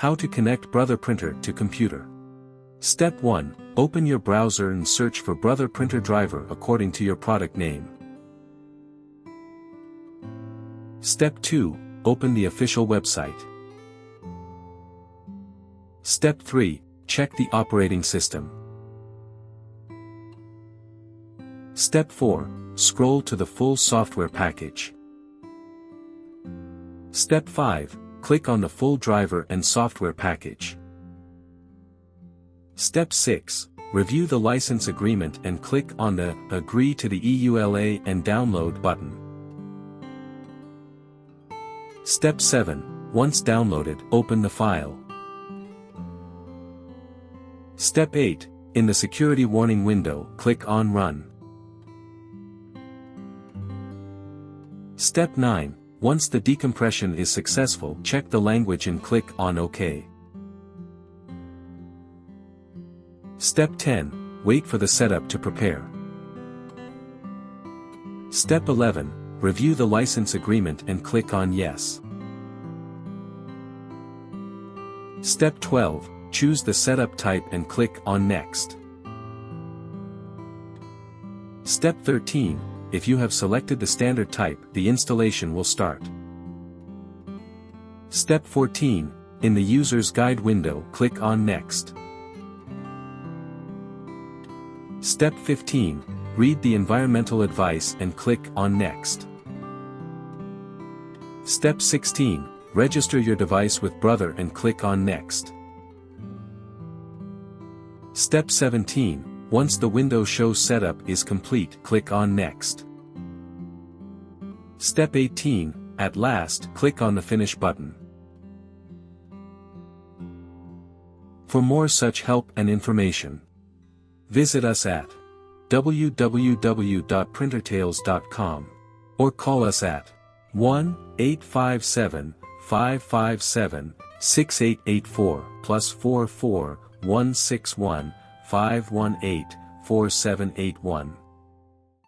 How to connect Brother Printer to computer. Step 1. Open your browser and search for Brother Printer driver according to your product name. Step 2. Open the official website. Step 3. Check the operating system. Step 4. Scroll to the full software package. Step 5. Click on the full driver and software package. Step 6. Review the license agreement and click on the Agree to the EULA and Download button. Step 7. Once downloaded, open the file. Step 8. In the security warning window, click on Run. Step 9. Once the decompression is successful, check the language and click on OK. Step 10. Wait for the setup to prepare. Step 11. Review the license agreement and click on Yes. Step 12. Choose the setup type and click on Next. Step 13. If you have selected the standard type, the installation will start. Step 14. In the User's Guide window, click on Next. Step 15. Read the environmental advice and click on Next. Step 16. Register your device with Brother and click on Next. Step 17. Once the window shows setup is complete, click on Next. Step 18. At last, click on the Finish button. For more such help and information, visit us at www.printertales.com or call us at 1-857-557-6884 +44 161 518 4781.